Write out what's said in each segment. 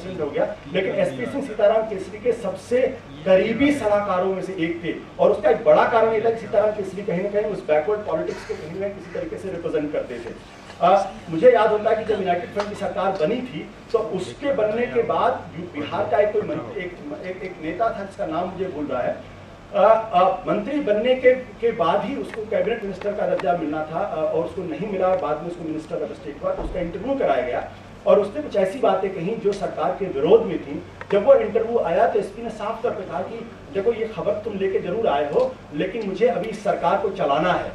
President हो गया, लेकिन एसपी सिंह सीताराम केसरी के सबसे करीबी सलाहकारों में से एक थे। और उसका एक बड़ा कारण ये था कि सीताराम केसरी कहीं ना कहीं उस बैकवर्ड पॉलिटिक्स को कहीं ना किसी तरीके से रिप्रेजेंट करते थे। मुझे याद होता है कि जब यूनाइटेड फ्रंट की सरकार बनी थी तो उसके बनने के बाद बिहार का एक नेता था जिसका नाम मुझे भूल रहा है, मंत्री बनने के बाद ही उसको कैबिनेट मिनिस्टर का दर्जा मिलना था और उसको नहीं मिला और बाद में उसको मिनिस्टर ऑफ स्टेट हुआ। तो उसका इंटरव्यू कराया गया और उसने कुछ ऐसी बातें कही जो सरकार के विरोध में थी। जब वो इंटरव्यू आया तो एसपी ने साफ तौर पे कहा कि देखो ये खबर तुम लेके जरूर आए हो, लेकिन मुझे अभी इस सरकार को चलाना है,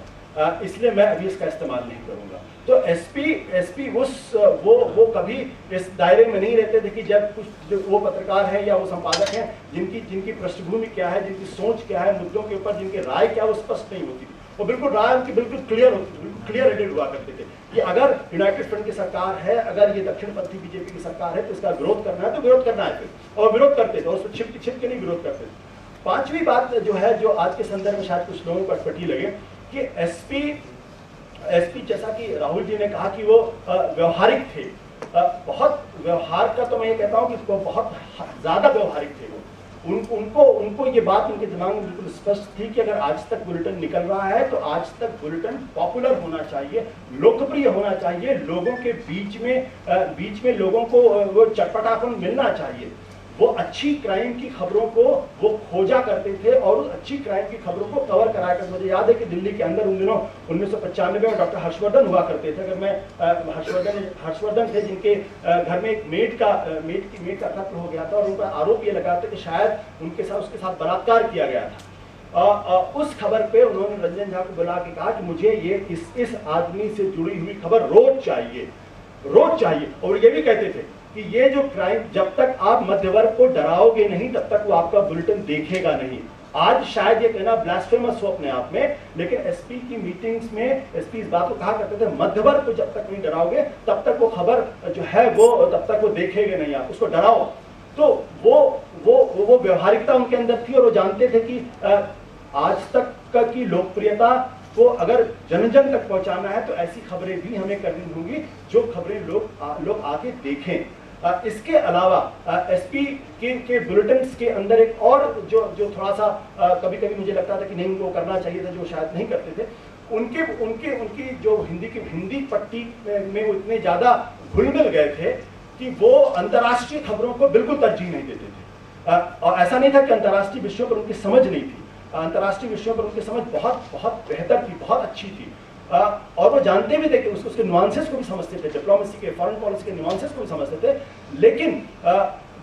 इसलिए मैं अभी इसका इस्तेमाल नहीं करूंगा। तो एसपी वो कभी इस दायरे में नहीं रहते थे कि जब कुछ जो वो पत्रकार हैं या वो संपादक हैं जिनकी पृष्ठभूमि क्या है, जिनकी सोच क्या है, मुद्दों के ऊपर जिनकी राय क्या है वो स्पष्ट नहीं होती। वो बिल्कुल राय उनकी बिल्कुल क्लियर होती थी, बिल्कुल क्लियर हेडेड हुआ करते थे कि अगर यूनाइटेड फ्रंट की सरकार है, अगर ये दक्षिणपंथी बीजेपी की सरकार है तो इसका विरोध करना है तो विरोध करना है फिर, और विरोध करते थे और उसमें छिप के नहीं विरोध करते थे। पांचवी बात जो है, जो आज के संदर्भ में शायद कुछ लोगों को अटपटी लगे, कि एसपी जैसा कि राहुल जी ने कहा कि वो व्यवहारिक थे, बहुत व्यवहार का तो मैं ये कहता हूँ कि वो बहुत ज्यादा व्यवहारिक थे। वो उनको ये बात उनके दिमाग में बिल्कुल स्पष्ट थी कि अगर आज तक बुलेटिन निकल रहा है तो आज तक बुलेटिन पॉपुलर होना चाहिए, लोकप्रिय होना चाहिए, लोगों के बीच में लोगों को वो चटपटापन मिलना चाहिए। वो अच्छी क्राइम की खबरों को वो खोजा करते थे और उस अच्छी क्राइम की खबरों को कवर कराया करते। मुझे याद है कि दिल्ली के अंदर उन दिनों 1995 में डॉक्टर हर्षवर्धन हुआ करते थे। अगर मैं हर्षवर्धन थे जिनके घर में एक मेड का कत्ल हो गया था और उनका आरोप ये लगा था कि शायद उसके साथ बलात्कार किया गया था। उस खबर पे उन्होंने रंजन झा को बुला के कहा कि मुझे ये इस आदमी से जुड़ी हुई खबर रोज चाहिए। और ये भी कहते थे कि ये जो क्राइम, जब तक आप मध्य वर्ग को डराओगे नहीं तब तक वो आपका बुलेटिन देखेगा नहीं। आज शायद ये कहना ब्लास्फेमस हो अपने आप में, लेकिन एसपी की मीटिंग्स में एसपी इस बात को कहा करते थे, मध्य वर्ग को जब तक नहीं डराओगे तब तक वो खबर जो है वो तब तक वो देखेंगे नहीं, आप उसको डराओ। तो वो व्यवहारिकता उनके अंदर थी और वो जानते थे कि आज तक की लोकप्रियता को अगर जन तक पहुंचाना है तो ऐसी खबरें भी हमें करनी होंगी जो खबरें लोग आके देखें। इसके अलावा एसपी के बुलेटिन्स के अंदर एक और जो थोड़ा सा कभी मुझे लगता था कि नहीं उनको करना चाहिए था, जो शायद नहीं करते थे, उनकी जो हिंदी पट्टी में वो इतने ज्यादा घुल मिल गए थे कि वो अंतर्राष्ट्रीय खबरों को बिल्कुल तरजीह नहीं देते थे। और ऐसा नहीं था कि अंतर्राष्ट्रीय विषयों पर उनकी समझ नहीं थी, अंतर्राष्ट्रीय विषयों पर उनकी समझ बहुत बेहतर थी, बहुत अच्छी थी। और वो जानते भी थे कि उसके नुआंसेस को भी समझते थे, डिप्लोमेसी के, फॉरेन पॉलिसी के नुआंसेस को भी समझते थे। लेकिन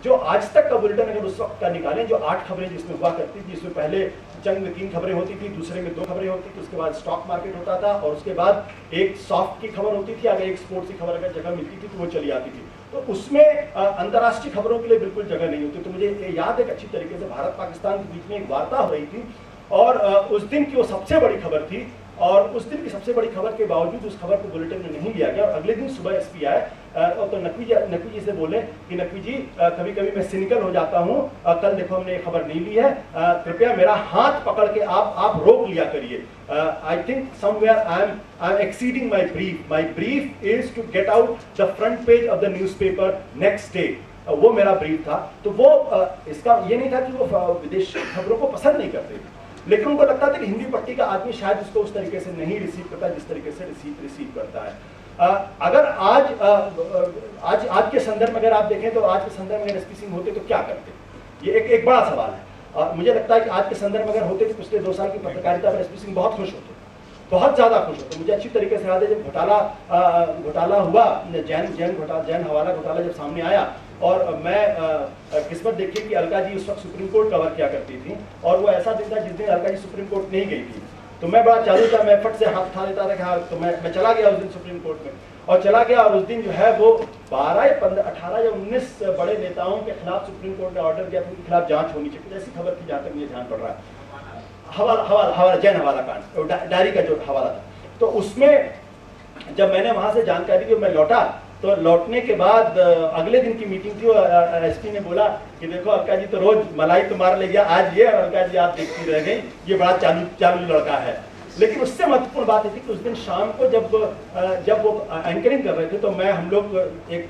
जो आज तक का बुलेटिन अगर उस वक्त का निकालें, जो 8 खबरें जिसमें हुआ करती थी, जिसमें पहले जंग में 3 खबरें होती थी, दूसरे में 2 खबरें होती थी, उसके बाद स्टॉक मार्केट होता था और उसके बाद एक सॉफ्ट की खबर होती थी, अगर एक स्पोर्ट्स की खबर अगर जगह मिलती थी तो वो चली आती थी। तो उसमें अंतर्राष्ट्रीय खबरों के लिए बिल्कुल जगह नहीं होती। तो मुझे याद है अच्छी तरीके से भारत पाकिस्तान के बीच में एक वार्ता हो रही थी और उस दिन की वो सबसे बड़ी खबर थी, और उस दिन की सबसे बड़ी खबर के बावजूद उस खबर को बुलेटिन में नहीं लिया गया। और अगले दिन सुबह एसपी आए तो नकवी जी से बोले कि नकवी जी कभी कभी मैं सिनिकल हो जाता हूँ, कल देखो हमने ये खबर नहीं ली है, कृपया मेरा हाथ पकड़ के आप रोक लिया करिए। I think somewhere I am exceeding my brief is to get out the front page of the newspaper next day. वो मेरा ब्रीफ था। तो वो इसका ये नहीं था कि वो विदेशी खबरों को पसंद नहीं करते थे, लेकिन उनको लगता था कि हिंदी पट्टी का आदमी शायद उसको उस तरीके से नहीं रिसीव करता जिस तरीके से रिसीव करता है। अगर आज के संदर्भ में अगर आप देखें तो आज के संदर्भ में अगर एसपी सिंह होते तो क्या करते, ये एक बड़ा सवाल है। मुझे लगता है कि आज के संदर्भ में अगर होते तो पिछले 2 साल की पत्रकारिता पर एसपी सिंह बहुत खुश होते, बहुत ज्यादा खुश होते। मुझे अच्छी तरीके से याद है जब घोटाला हुआ, जैन हवाला घोटाला जब सामने आया, और मैं किस्मत देखी कि अलका जी उस वक्त सुप्रीम कोर्ट कवर किया करती थी और वो ऐसा दिन था जिस दिन अलका जी सुप्रीम कोर्ट नहीं गई थी। तो मैं बड़ा चालू था, मैं फट से हाथ उठा लेता था कि हाँ, तो मैं चला गया उस दिन सुप्रीम कोर्ट में, और चला गया। और उस दिन जो है वो 12 या 15 18 या 19 बड़े नेताओं के खिलाफ सुप्रीम कोर्ट ने ऑर्डर दिया था, उनके खिलाफ जांच होनी चाहिए। ऐसी खबर थी जहां तक मुझे ध्यान पड़ रहा है, हवाला जैन हवाला कांड, डायरी का जो हवाला था। तो उसमें जब मैंने वहां से जानकारी दी, मैं लौटा, तो लौटने के बाद अगले दिन की मीटिंग थी और एसपी ने बोला कि देखो अलका जी तो रोज मलाई तो मार ले गया, आज ये, और अलका जी आप देखती रह गई, ये बड़ा चालू लड़का है। लेकिन उससे महत्वपूर्ण बात ये थी कि उस दिन शाम को जब वो एंकरिंग कर रहे थे तो हम लोग एक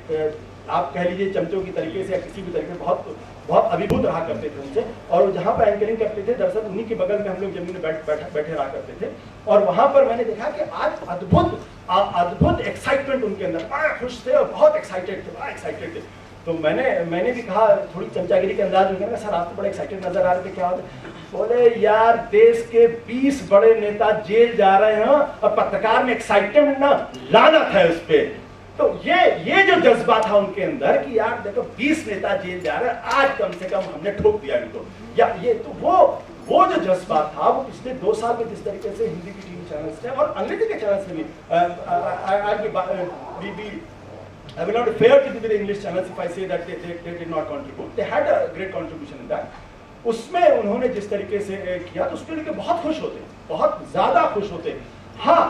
आप कह लीजिए चमचों की तरीके से या किसी भी तरीके से बहुत बहुत अभिभूत रहा करते थे उनसे, और जहाँ पर एंकरिंग करते थे दरअसल उन्हीं के बगल में हम लोग जमीन में बैठे रहा करते थे। और वहाँ पर मैंने देखा कि आज अद्भुत एक्साइटमेंट उनके अंदर, बड़ा खुश थे और बहुत एक्साइटेड थे, बड़ा एक्साइटेड थे। तो मैंने भी कहा थोड़ी चमचागिरी के अंदाज में, कहना सर आप तो बड़े एक्साइटेड नजर आ रहे थे, क्या होता? बोले यार देश के 20 बड़े नेता जेल जा रहे हैं और पत्रकार में एक्साइटमेंट ना लानत है उस पे। तो ये जो जज्बा था उनके अंदर कि यार देखो 20 नेता जेल जा रहे हैं, आज कम से कम हमने ठोक दिया इनको, या ये तो वो जो जज्बा था वो पिछले 2 साल में जिस तरीके से हिंदी की टीवी चैनल्स ने और अंग्रेजी के चैनल्स में भी I will not be fair to the English channels if I say that they did not contribute. They had a great contribution in that. उसमें उन्होंने जिस तरीके से किया तो उसके लिए बहुत खुश होते, बहुत ज्यादा खुश होते। हाँ,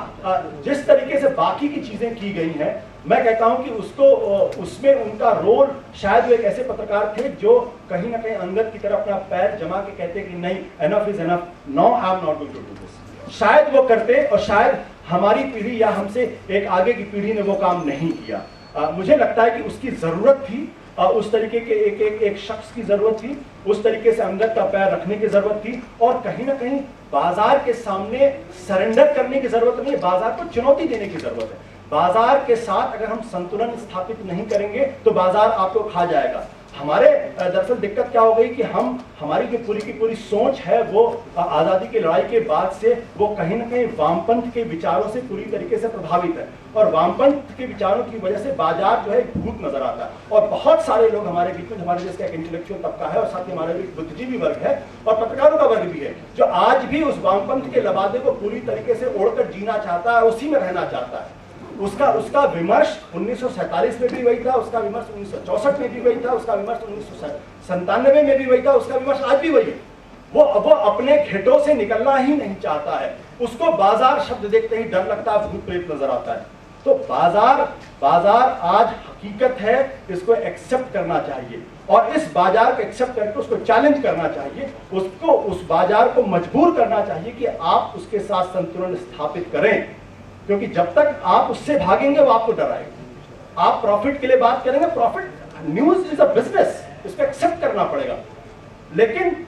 जिस तरीके से बाकी की चीजें की गई हैं, मैं कहता हूं कि उसमें उनका रोल, शायद वो एक ऐसे पत्रकार थे जो कहीं ना कहीं अंगद की तरफ अपना पैर जमा के कहते कि नहीं, enough is enough, no I am not going to do this. शायद वो करते और शायद हमारी पीढ़ी या हमसे एक आगे की पीढ़ी ने वो काम नहीं किया। मुझे लगता है कि उसकी जरूरत थी, उस तरीके के एक शख्स की जरूरत थी, उस तरीके से अंगद का पैर रखने की जरूरत थी, और कहीं ना कहीं बाजार के सामने सरेंडर करने की जरूरत नहीं है, बाजार को चुनौती देने की जरूरत है। बाजार के साथ अगर हम संतुलन स्थापित नहीं करेंगे तो बाजार आपको खा जाएगा। हमारे दरअसल दिक्कत क्या हो गई कि हमारी जो पूरी की पूरी सोच है वो आज़ादी की लड़ाई के बाद से वो कहीं ना कहीं वामपंथ के विचारों से पूरी तरीके से प्रभावित है, और वामपंथ के विचारों की वजह से बाजार जो है भूत नजर आता है। और बहुत सारे लोग हमारे बीच में, हमारे देश का एक इंटेलेक्चुअल तबका है और साथ ही हमारे बीच बुद्धिजीवी वर्ग है और पत्रकारों का वर्ग भी है, जो आज भी उस वामपंथ के लबादे को पूरी तरीके से ओढ़कर जीना चाहता है, उसी में रहना चाहता है। उसका विमर्श 1947 में भी वही था, उसका विमर्श 1964 में भी वही था, उसका विमर्श 1997 में भी वही था, उसका विमर्श आज भी वही है। वो अपने घेटों से निकलना ही नहीं चाहता है, उसको बाजार शब्द देखते ही डर लगता है, भूत प्रेत नजर आता है। तो बाजार आज हकीकत है, इसको एक्सेप्ट करना चाहिए और इस बाजार को एक्सेप्ट करके उसको चैलेंज करना चाहिए, उसको उस बाजार को मजबूर करना चाहिए कि आप उसके साथ संतुलन स्थापित करें, क्योंकि जब तक आप उससे भागेंगे वो आपको डराएगा। आप प्रॉफिट के लिए बात करेंगे, profit, news is a business, इसको एक्सेप्ट करना पड़ेगा। लेकिन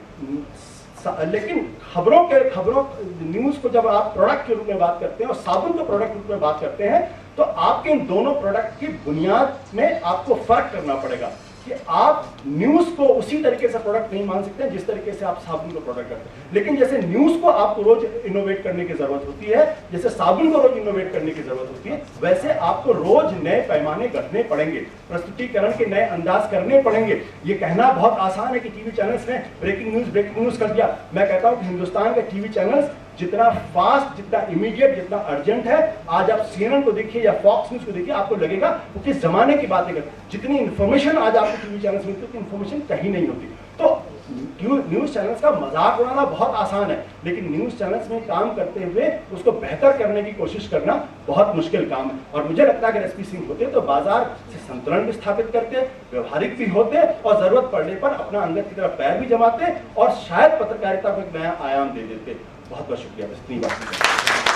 खबरों न्यूज को जब आप प्रोडक्ट के रूप में बात करते हैं और साबुन को प्रोडक्ट के रूप में बात करते हैं, तो आपके इन दोनों प्रोडक्ट की बुनियाद में आपको फर्क करना पड़ेगा कि आप न्यूज को उसी तरीके से प्रोडक्ट नहीं मान सकते जिस तरीके से आप साबुन को प्रोडक्ट करते हैं। लेकिन जैसे न्यूज को आपको रोज इनोवेट करने की जरूरत होती है, जैसे साबुन को रोज इनोवेट करने की जरूरत होती है, वैसे आपको रोज नए पैमाने करने पड़ेंगे, प्रस्तुतिकरण के नए अंदाज करने पड़ेंगे। ये कहना बहुत आसान है कि टीवी चैनल्स ने ब्रेकिंग न्यूज कर दिया। मैं कहता हूं कि हिंदुस्तान के टीवी चैनल्स जितना फास्ट, जितना इमीडिएट, जितना अर्जेंट है, आज आप CNN को देखिए या फॉक्स न्यूज को देखिए, आपको लगेगा वो किस जमाने की बातें करते हैं। जितनी इन्फॉर्मेशन आज आपको टीवी चैनल्स मिलती है उतनी इन्फॉर्मेशन कहीं नहीं होती। तो न्यूज चैनल्स का मजाक उड़ाना बहुत आसान है, लेकिन न्यूज चैनल्स में काम करते हुए उसको बेहतर करने की कोशिश करना बहुत मुश्किल काम है। और मुझे लगता है कि SP सिंह होते तो बाजार से संतुलन भी स्थापित करते, व्यवहारिक भी होते और जरूरत पड़ने पर अपना अंगद की तरफ पैर भी जमाते और शायद पत्रकारिता को एक नया आयाम दे देते। बहुत बहुत शुक्रिया।